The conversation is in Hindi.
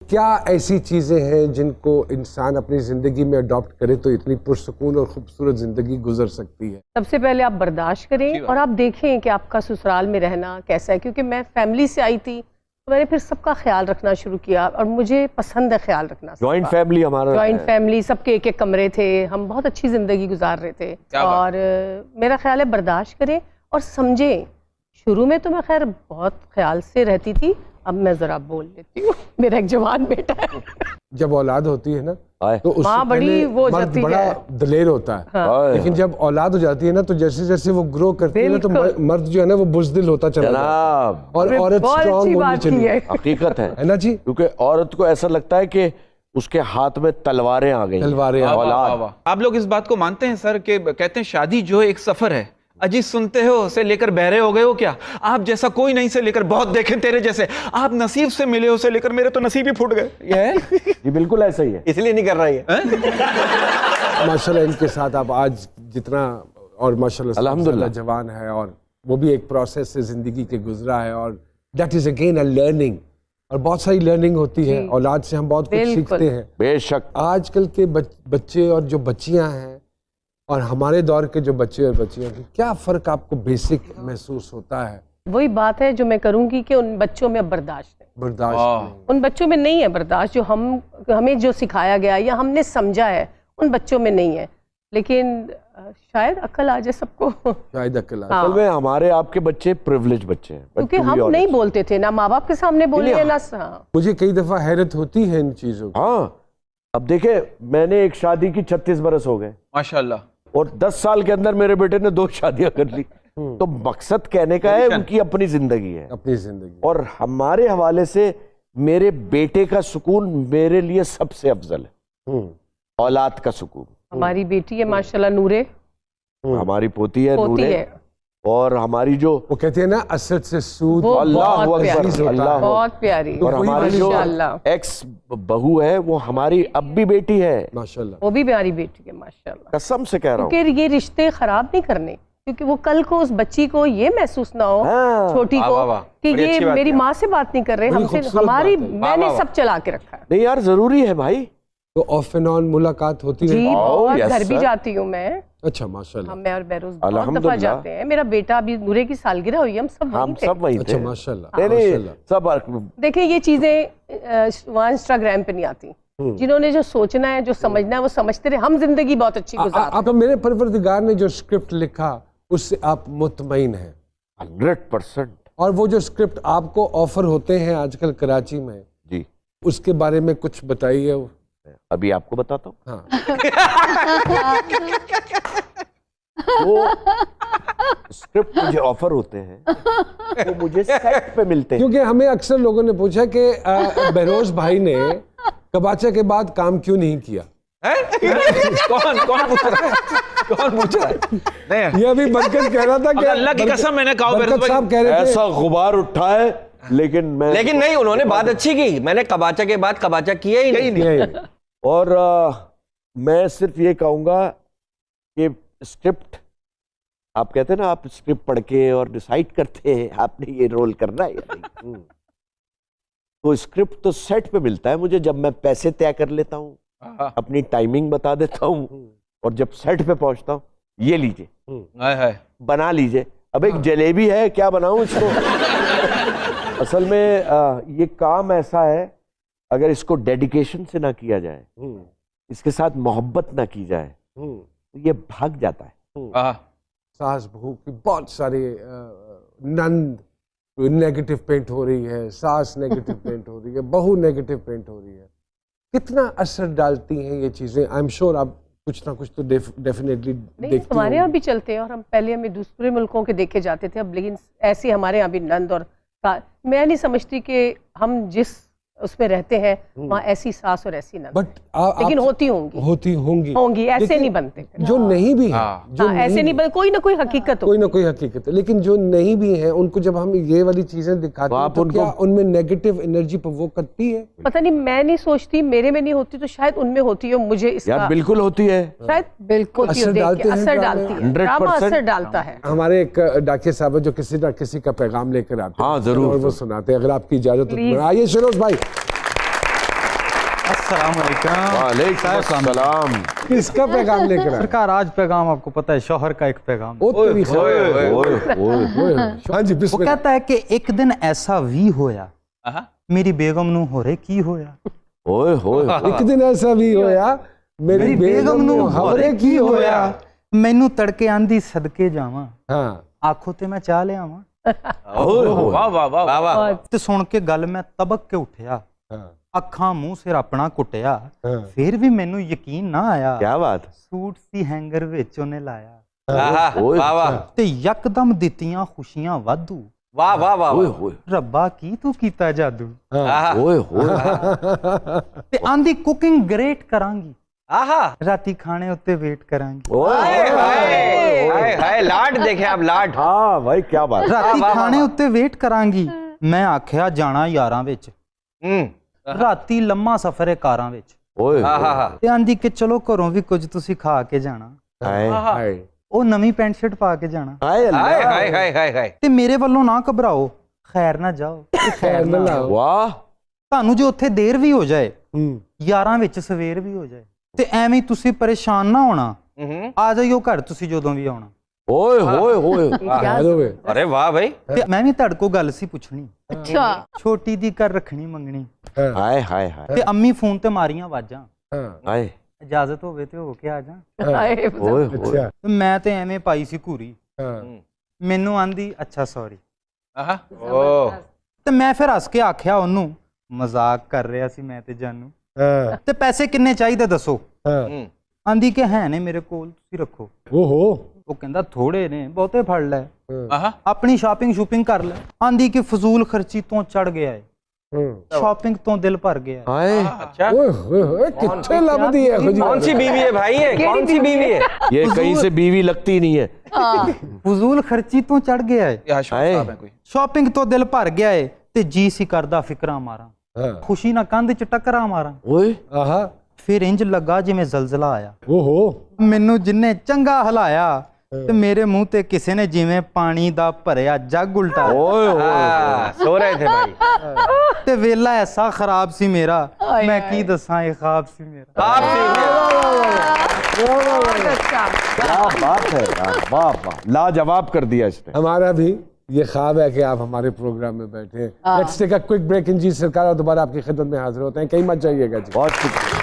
क्या ऐसी चीजें हैं जिनको इंसान अपनी जिंदगी में अडॉप्ट करे तो इतनी पुरसुकून और खूबसूरत जिंदगी गुजर सकती है? सबसे पहले आप बर्दाश्त करें और आप देखें कि आपका ससुराल में रहना कैसा है, क्योंकि मैं फैमिली से आई थी तो मैंने फिर सबका ख्याल रखना शुरू किया और मुझे पसंद है ख्याल रखना। जॉइंट फैमिली हमारा, जॉइंट फैमिली, सबके एक एक कमरे थे, हम बहुत अच्छी जिंदगी गुजार रहे थे। और मेरा ख्याल है बर्दाश्त करें और समझें। शुरू में तो मैं खैर बहुत ख्याल से रहती थी, अब मैं जरा बोल लेती हूँ। मेरा एक जवान बेटा है। जब औलाद होती है ना तो उससे माँ बड़ी वो हो मर्द जाती बड़ा है, दलेर होता है। हाँ। लेकिन जब औलाद हो जाती है ना तो जैसे जैसे वो ग्रो करती है ना तो मर्द जो है ना वो बुज़दिल होता चला जाता है और औरत स्ट्रांग होनी चाहिए। हकीकत है ना जी, क्योंकि औरत को ऐसा लगता है कि उसके हाथ में तलवारें आ गई। तलवारें आ गई। आप लोग इस बात को मानते हैं सर कि कहते हैं शादी जो है एक सफर है। अजी सुनते हो से लेकर बहरे हो गए हो क्या? आप जैसा कोई नहीं से लेकर बहुत देखे तेरे जैसे, आप नसीब से मिले हो से लेकर मेरे तो नसीब ही फूट गए। ये है ये बिल्कुल ऐसा ही है, इसलिए नहीं कर रहा है। माशाल्लाह इनके साथ आप आज जितना और माशाल्लाह अल्हम्दुलिल्लाह जवान है और वो भी एक प्रोसेस से जिंदगी के गुजरा है और that is again a learning. और बहुत सारी लर्निंग होती है, औलाद से हम बहुत कुछ सीखते हैं। बेशक आजकल के बच्चे और जो बच्चियां हैं और हमारे दौर के जो बच्चे और बच्चियां हैं, क्या फ़र्क आपको बेसिक महसूस होता है? वही बात है जो मैं करूंगी कि उन बच्चों में अब बर्दाश्त है। बर्दाश्त नहीं। उन बच्चों में नहीं है बर्दाश्त, जो हमें जो सिखाया गया या हमने समझा है उन बच्चों में नहीं है। लेकिन शायद अक्ल आ जाए सबको। शायद अक्ल आ जाए। असल में हमारे आपके बच्चे प्रिविलेज बच्चे हैं, क्योंकि हम नहीं बोलते थे, ना माँ बाप के सामने बोले ना। मुझे कई दफा हैरत होती है इन चीजों की। हाँ, अब देखे मैंने एक शादी की 36 बरस हो गए माशाल्लाह, और 10 साल के अंदर मेरे बेटे ने 2 शादियां कर ली। तो मकसद कहने का है उनकी अपनी जिंदगी है, अपनी जिंदगी। और हमारे हवाले से मेरे बेटे का सुकून मेरे लिए सबसे अफजल है, औलाद का सुकून। हमारी बेटी है माशाल्लाह नूरे, हमारी पोती है पोती नूरे, है। और हमारी जो वो कहते हैं ना असद से सूद, वो अल्लाह बहुत अकबर, प्यारी, अल्लाह बहुत प्यारी। और हमारी जो एक्स बहू है वो हमारी अब भी बेटी है माशाल्लाह। वो भी प्यारी बेटी है माशाल्लाह। कसम से कह रहा हूँ, क्योंकि ये रिश्ते खराब नहीं करने, क्योंकि वो कल को उस बच्ची को ये महसूस ना हो, हाँ। छोटी को, कि ये मेरी माँ से बात नहीं कर रहे, हमसे हमारी मैंने सब चला के रखा है। नहीं यार जरूरी है भाई। तो ऑफ एंड ऑन मुलाकात होती है? जी बहुत, घर भी जाती हूँ मैं। अच्छा माशाल्लाह। मैं और बेरोज बहुत दफा जाते हैं। मेरा बेटा अभी नूरे की सालगिरह हुई, हम सब वहीं थे। अच्छा माशाल्लाह। नहीं सब देखिए ये चीजें वहाँ इंस्टाग्राम पे नहीं आती। जिन्होंने जो सोचना है, जो समझना है, वो समझते रहे। हम जिंदगी बहुत अच्छी गुजार। आप मेरे परवरदिगार ने जो स्क्रिप्ट लिखा उससे आप मुतमईन हैं? 100%। और वो जो स्क्रिप्ट आपको ऑफर होते हैं आजकल कराची में जी, उसके बारे में कुछ बताइए। अभी आपको बताता हूँ। हाँ। वो स्क्रिप्ट मुझे ऑफर होते हैं, वो मुझे सेट पे मिलते हैं। क्योंकि हमें अक्सर लोगों ने पूछा कि बहरोज भाई ने कबाचा के बाद काम क्यों नहीं किया? कौन पूछ रहा है? कौन पूछ रहा है? नहीं, ये अभी बरकत कह रहा था कि अल्लाह की कसम मैंने कहा बरकत साहब कह रहे थे ऐसा गुबार उठा है, लेकिन नहीं, उन्होंने बात अच्छी की। मैंने कबाचा के बाद कबाचा किया ही नहीं। और मैं सिर्फ ये कहूंगा कि स्क्रिप्ट, आप कहते हैं ना, आप स्क्रिप्ट पढ़ के और डिसाइड करते हैं आपने ये रोल करना है या नहीं। तो स्क्रिप्ट तो सेट पे मिलता है मुझे, जब मैं पैसे तय कर लेता हूँ, अपनी टाइमिंग बता देता हूँ, और जब सेट पे पहुंचता हूँ, ये लीजिए बना लीजिए। अब एक जलेबी है, क्या बनाऊं इसको? असल में ये काम ऐसा है, अगर इसको डेडिकेशन से ना किया जाए, इसके साथ मोहब्बत ना की जाए, तो ये भाग जाता है। सास बहू की बहुत सारे नंद नेगेटिव पेंट हो रही है, सास नेगेटिव पेंट हो रही है, बहू नेगेटिव पेंट हो रही है। कितना असर डालती हैं ये चीजें? आई एम श्योर आप कुछ ना कुछ तो डेफिनेटली देखते हमारे यहाँ भी चलते हैं, और हम पहले हमें दूसरे मुल्कों के देखे जाते थे, अब लेकिन ऐसे हमारे यहाँ भी नंद और मैं नहीं समझती कि हम जिस उसमें रहते हैं वहाँ ऐसी सास और ऐसी नंद, बट लेकिन होती होंगी ऐसे नहीं बनते। जो नहीं भी है, जो ऐसे नहीं बनते, कोई ना कोई हकीकत कोई ना कोई हकीकत है। लेकिन जो नहीं भी है उनको जब हम ये वाली चीजें दिखाते हैं तो क्या उनमें नेगेटिव एनर्जी प्रोवोक करती है? पता नहीं, मैं नहीं सोचती, मेरे में नहीं होती तो शायद उनमें होती हो। मुझे इसका यार बिल्कुल होती है, शायद बिल्कुल असर डालती है, ड्रामा असर डालता है। हमारे एक डाकिया साहब जो किसी ना किसी का पैगाम लेकर आते हैं, हाँ जरूर, और वो सुनाते हैं। अगर आपकी इजाजत हो, आइए शिरोज भाई। वालेकुम सलाम। किसका पैगाम लेकर आए? सरकार आज पैगाम आपको पता है, शौहर का एक पैगाम। ओ तेरी खैर। ओए ओए ओए, हाँ जी वो बिस्मिल्लाह। कहता है कि एक दिन ऐसा भी होया, आहा। मेरी बेगम नू होरे की होया, ओए ओए एक दिन ऐसा भी होया मेरी बेगम नू हवरे की होया। मैनू तड़के आंदी सदके जावां, हाँ आखो ते मैं चाह लियावां। वाह वाह वाह वाह वाह ते सुन के गल मैं तबक के उठिया, हाँ ਅੱਖਾਂ ਮੂੰਹ ਸਿਰ ਆਪਣਾ ਕੁੱਟਿਆ, हाँ ਫਿਰ ਵੀ ਮੈਨੂੰ ਯਕੀਨ ਨਾ ਆਇਆ। क्या बात। ਸੂਟ ਸੀ ਹੈਂਗਰ ਵਿੱਚ ਉਹਨੇ ਲਾਇਆ, आहा, ओए वाह वाह ਤੇ ਯਕਦਮ ਦਿੱਤੀਆਂ ਖੁਸ਼ੀਆਂ ਵਾਧੂ। वाह वाह वाह ओए वाह। ओए ਰੱਬਾ ਕੀ ਤੂੰ ਕੀਤਾ ਜਾਦੂ। आहा, ओए ओए ਤੇ ਆਂਦੀ ਕੁਕਿੰਗ ਗ੍ਰੇਟ ਕਰਾਂਗੀ, आहा। ਰਾਤੀ ਖਾਣੇ ਉੱਤੇ ਵੇਟ ਕਰਾਂਗੀ। हाय हाय हाय हाय, लाड देखे आप, लाड। हाँ भाई क्या बात। ਰਾਤੀ ਵਾਹ, ਖਾਣੇ ਵਾਹ। ਉੱਤੇ ਵੇਟ ਕਰਾਂਗੀ। ਮੈਂ ਆਖਿਆ ਜਾਣਾ ਯਾਰਾਂ ਵਿੱਚ, ਰਾਤੀ ਲੰਮਾ ਸਫ਼ਰ ਹੈ ਕਾਰਾਂ ਵਿੱਚ। ओए आहा, ਤੇ ਆਂਦੀ ਕਿ ਚਲੋ ਘਰੋਂ ਵੀ ਕੁਝ ਤੁਸੀਂ ਖਾ ਕੇ ਜਾਣਾ, हाय हाय ਉਹ ਨਵੀਂ ਪੈਂਟ ਸ਼ਰਟ ਪਾ ਕੇ ਜਾਣਾ। हाय हाय अल्लाह हाय हाय हाय हाय। ਤੇ ਮੇਰੇ ਵੱਲੋਂ ਨਾ ਘਬਰਾਓ, ਖੈਰ ਨਾ ਜਾਓ, खैर न लाओ। वाह। ਤੁਹਾਨੂੰ ਜੇ ਉੱਥੇ ਦੇਰ ਵੀ ਹੋ ਜਾਏ, हम्म, ਯਾਰਾਂ ਵਿੱਚ ਸਵੇਰ ਵੀ ਹੋ ਜਾਏ, ਤੇ ਐਵੇਂ ਹੀ ਤੁਸੀਂ ਪਰੇਸ਼ਾਨ ਨਾ ਹੋਣਾ, ਆ ਜਾਈਓ ਘਰ ਤੁਸੀਂ ਜਦੋਂ ਵੀ ਆਉਣਾ। ओए ओए ओए खैर होवे। अरे वाह भाई। ਤੇ ਮੈਂ ਵੀ ਤੁਹਾਡੇ ਕੋਲ ਗੱਲ ਸੀ ਪੁੱਛਣੀ, अच्छा ਛੋਟੀ ਦੀ ਘਰ ਰੱਖਣੀ ਮੰਗਣੀ। हाँ हाय हाय हाय ਤੇ ਅੰਮੀ ਫੋਨ ਤੇ ਮਾਰੀਆਂ ਆਵਾਜ਼ਾਂ, हाँ हाय ਇਜਾਜ਼ਤ ਹੋਵੇ ਤੇ ਹੋ ਕੇ ਆ ਜਾ। हाय, ओए ओए अच्छा ਤੇ ਮੈਂ ਤੇ ਐਵੇਂ ਪਾਈ ਸੀ ਘੂਰੀ, हाँ ਮੈਨੂੰ ਆਂਦੀ ਅੱਛਾ ਸੌਰੀ। आहा। ओह, ਤੇ ਮੈਂ ਫਿਰ ਹੱਸ ਕੇ ਆਖਿਆ ਉਹਨੂੰ, ਮਜ਼ਾਕ ਕਰ ਰਿਹਾ ਸੀ ਮੈਂ ਤੇ ਜਾਨੂ, हाँ ਤੇ ਪੈਸੇ ਕਿੰਨੇ ਚਾਹੀਦੇ ਦੱਸੋ। हाँ ਆਂਦੀ ਕਿ ਹੈ ਨੇ ਮੇਰੇ ਕੋਲ, ਤੁਸੀਂ ਰੱਖੋ। ओहो ਉਹ ਕਹਿੰਦਾ ਥੋੜੇ ਨੇ, ਬਹੁਤੇ ਫੜ ਲੈ, आहा। ਆਪਣੀ ਸ਼ਾਪਿੰਗ ਸ਼ੂਪਿੰਗ ਕਰ ਲੈ। ਆਂਦੀ ਕਿ ਫਜ਼ੂਲ ਖਰਚੀ ਤੋਂ ਚੜ ਗਿਆ ਹੈ, हम्म। ਸ਼ਾਪਿੰਗ ਤੋਂ ਦਿਲ ਭਰ ਗਿਆ ਹੈ। हाय अच्छा। ओए होए होए कितने लबदी है खुजी। कौन सी बीवी है भाई ये, कौन सी बीवी है? ये कहीं से बीवी लगती नहीं है। ਫਜ਼ੂਲ ਖਰਚੀ ਤੋਂ ਚੜ ਗਿਆ ਹੈ, ये आशुतोष हाय। साहब हैं कोई। ਸ਼ਾਪਿੰਗ ਤੋਂ ਦਿਲ ਭਰ ਗਿਆ ਹੈ, ਤੇ ਜੀ ਸੀ ਕਰਦਾ ਫਿਕਰਾਂ ਮਾਰਾਂ, हाँ ਖੁਸ਼ੀ ਨਾਲ ਕੰਧ 'ਚ ਟੱਕਰਾਂ ਮਾਰਾਂ। ओए आहा ਫਿਰ ਇੰਜ ਲੱਗਾ ਜਿਵੇਂ ਜ਼ਲਜ਼ਲਾ ਆਇਆ, ओहो ਮੈਨੂੰ ਜਿੰਨੇ ਚੰਗਾ ਹਲਾਇਆ, ਤੇ ਮੇਰੇ ਮੂੰਹ ਤੇ ਕਿਸੇ ਨੇ ਜਿਵੇਂ ਪਾਣੀ ਦਾ ਭਰਿਆ ਜੱਗ ਉਲਟਾਇਆ। ओए ओए हाँ, सो रहे थे भाई। ਤੇ ਵੇਲਾ ਐਸਾ ਖਰਾਬ ਸੀ ਮੇਰਾ, ਮੈਂ ਕੀ ਦੱਸਾਂ ਇਹ ਖਾਬ ਸੀ ਮੇਰਾ। आप भी- बहुत अच्छा। क्या बात है यार, वाह वाह लाजवाब कर दिया इसने। हमारा भी ये ख्वाब है कि आप हमारे प्रोग्राम में बैठे। Let's take a quick break in जी सरकार, और दोबारा आपकी खिदमत में हाजिर होते हैं, कहीं मत जाइएगा जी। बहुत शुक्रिया।